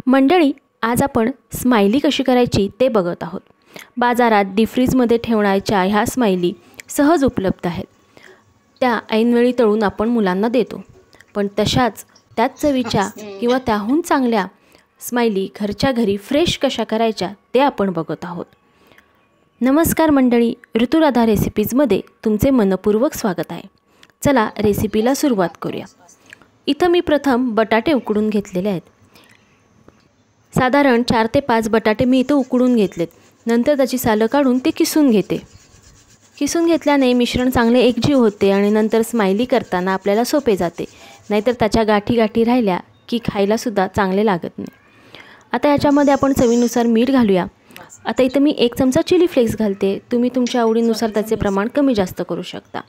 मंडळी, आज आपण स्माइली कशी करायची ते बघत आहोत। बाजारात डीप फ्रीजमध्ये ठेवण्याच्या ह्या स्माइली सहज उपलब्ध आहेत। त्या ऐनवेळी तळून आपण मुलांना देतो, पण तशाच त्याच चवीच्या किंवा त्याहून चांगल्या स्माइली घरच्या घरी फ्रेश कशा करायच्या ते आपण बघत आहोत। नमस्कार मंडळी, ऋतुराधा रेसिपीजमध्ये तुमचे मनपूर्वक स्वागत आहे। चला रेसिपीला सुरुवात करूया। इथं मी प्रथम बटाटे उकडून घेतलेले आहेत। साधारण 4 ते 5 बटाटे मी इथं उकडून घेतलेत। नंतर त्याची सालं काढून ते किसून घेते। किसून घेतल्याने मिश्रण चांगले एकजीव होते आणि नंतर स्माइली करताना आपल्याला सोपे जाते, नाहीतर त्याच्या गाठी गाठी राहिल्या की खायला सुद्धा चांगले लागत नाही। आता याच्यामध्ये आपण चवीनुसार मीठ घालूया। आता इथं मी 1 चमचा चिली फ्लेक्स घालते, तुम्ही तुमच्या आवडीनुसार त्याचे प्रमाण कमी जास्त करू शकता।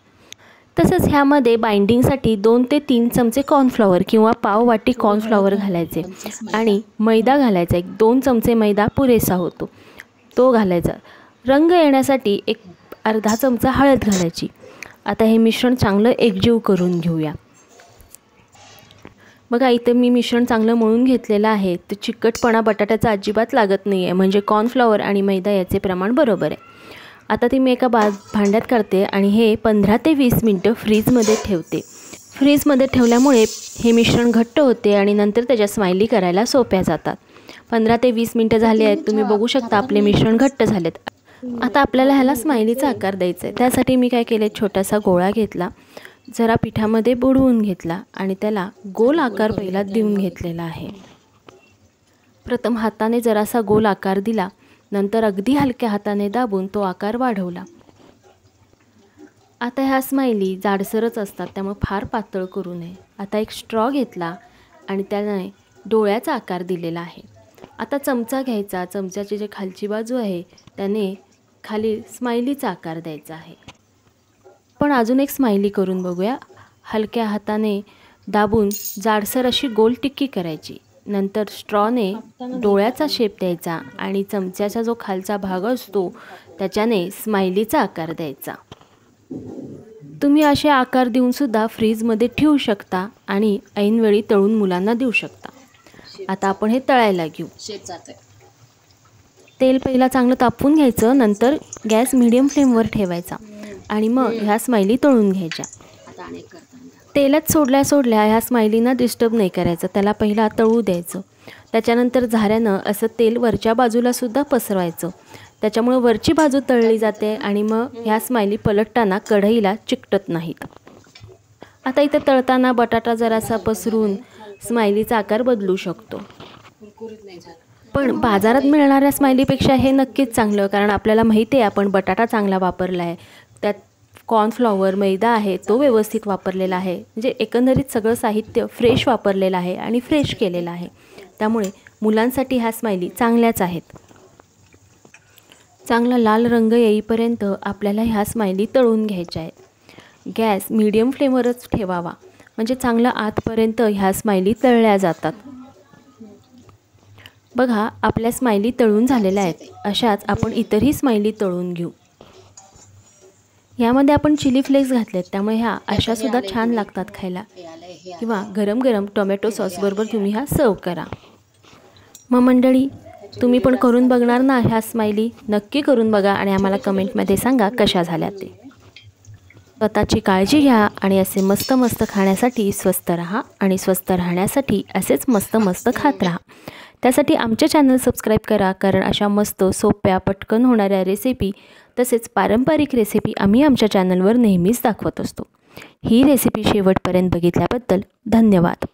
तसंच ह्यामध्ये बाइंडिंगसाठी 2 ते 3 चमचे कॉर्नफ्लॉवर किंवा पाव वाटी कॉर्नफ्लॉवर घालायचे आणि मैदा घालायचा। 2 चमचे मैदा पुरेसा होतो, तो घालायचा। रंग येण्यासाठी अर्धा चमचा हळद घालायची। आता हे मिश्रण चांगलं एकजीव करून घेऊया। बघा, इथे मी मिश्रण चांगलं मळून घेतलेलं आहे। तर चिकटपणा बटाट्याचा अजिबात लागत नाही आहे, म्हणजे कॉर्नफ्लॉवर आणि मैदा याचे प्रमाण बरोबर आहे। आता ती मी एका भांड्यात करते आणि हे 15 ते 20 मिनिटं फ्रीजमध्ये ठेवते। फ्रीजमध्ये ठेवल्यामुळे हे मिश्रण घट्ट होते आणि नंतर त्याच्या स्माइली करायला सोप्या जातात। 15 ते 20 मिनिटं झाले आहेत, तुम्ही बघू शकता आपले मिश्रण घट्ट झालेत। आता आपल्याला ह्याला स्माइलीचा आकार द्यायचा आहे। त्यासाठी मी काय केले, छोटासा गोळा घेतला, जरा पिठामध्ये बुडवून घेतला आणि त्याला गोल आकार पहिला देऊन घेतलेला आहे। प्रथम हाताने जरासा गोल आकार दिला, नंतर अगदी हलक्या हाताने दाबून तो आकार वाढवला। आता ह्या स्माइली जाडसरच असतात, त्यामुळे फार पातळ करू नये। आता एक स्ट्रॉ घेतला आणि त्याने डोळ्याचा आकार दिलेला आहे। आता चमचा घ्यायचा, चमच्याची जी खालची बाजू आहे त्याने खाली स्माइलीचा आकार द्यायचा आहे। पण अजून एक स्माइली करून बघूया। हलक्या हाताने दाबून जाडसर अशी गोल टिक्की करायची, नंतर स्ट्रॉने डोळ्याचा शेप द्यायचा आणि चमच्याचा जो खालचा भाग असतो त्याच्याने स्माइलीचा आकार द्यायचा। तुम्ही असे आकार देऊन सुद्धा फ्रीजमध्ये ठेवू शकता आणि ऐनवेळी तळून मुलांना देऊ शकता। आता आपण हे तळायला घेऊ। तेल पहिला चांगलं तापवून घ्यायचं, नंतर गॅस मीडियम फ्लेमवर ठेवायचा आणि मग ह्या स्माइली तळून घ्यायच्या। तेलात सोडल्या ह्या स्माइलींना डिस्टर्ब नाही करायचं, त्याला पहिला तळू द्यायचं। त्याच्यानंतर झाऱ्यानं असं तेल वरच्या बाजूला सुद्धा पसरवायचं, त्याच्यामुळे वरची बाजू तळली जाते आणि मग ह्या स्माइली पलटताना कढईला चिकटत नाहीत। आता इथे तळताना बटाटा जरासा पसरून स्माइलीचा आकार बदलू शकतो, पण बाजारात मिळणाऱ्या स्माइलीपेक्षा हे नक्कीच चांगलं, कारण आपल्याला माहिती आहे आपण बटाटा चांगला वापरला आहे, त्यात कॉर्नफ्लॉवर मैदा आहे तो व्यवस्थित वापरलेला आहे, म्हणजे एकंदरीत सगळं साहित्य फ्रेश वापरलेलं आहे आणि फ्रेश केलेलं आहे। त्यामुळे मुलांसाठी ह्या स्माइली चांगल्याच आहेत। चांगला लाल रंग येईपर्यंत आपल्याला ह्या स्माइली तळून घ्यायच्या आहेत। गॅस मीडियम फ्लेमवरच ठेवावा, म्हणजे चांगलं आतपर्यंत ह्या स्माइली तळल्या जातात। बघा, आपल्या स्माइली तळून झालेल्या आहेत। अशाच आपण इतरही स्माइली तळून घेऊ। यामध्ये आपण चिली फ्लेक्स घातलेत, त्यामुळे ह्या अशा सुद्धा छान लागतात खायला, किंवा गरम गरम टोमॅटो सॉस बरोबर तुम्ही ह्या सर्व करा। मग मंडळी, तुम्ही पण करून बघणार ना ह्या स्माइली? नक्की करून बघा आणि आम्हाला कमेंटमध्ये सांगा कशा झाल्या ते। स्वतःची काळजी घ्या आणि असे मस्त मस्त खाण्यासाठी स्वस्थ राहा आणि स्वस्थ राहण्यासाठी असेच मस्त मस्त खात राहा। त्यासाठी आमचे चॅनल सबस्क्राईब करा, कारण अशा मस्त सोप्या पटकन होणाऱ्या रेसिपी तसेच पारंपरिक रेसिपी आम्ही आमच्या चॅनलवर नेहमीच दाखवत असतो। ही रेसिपी शेवटपर्यंत बघितल्याबद्दल धन्यवाद।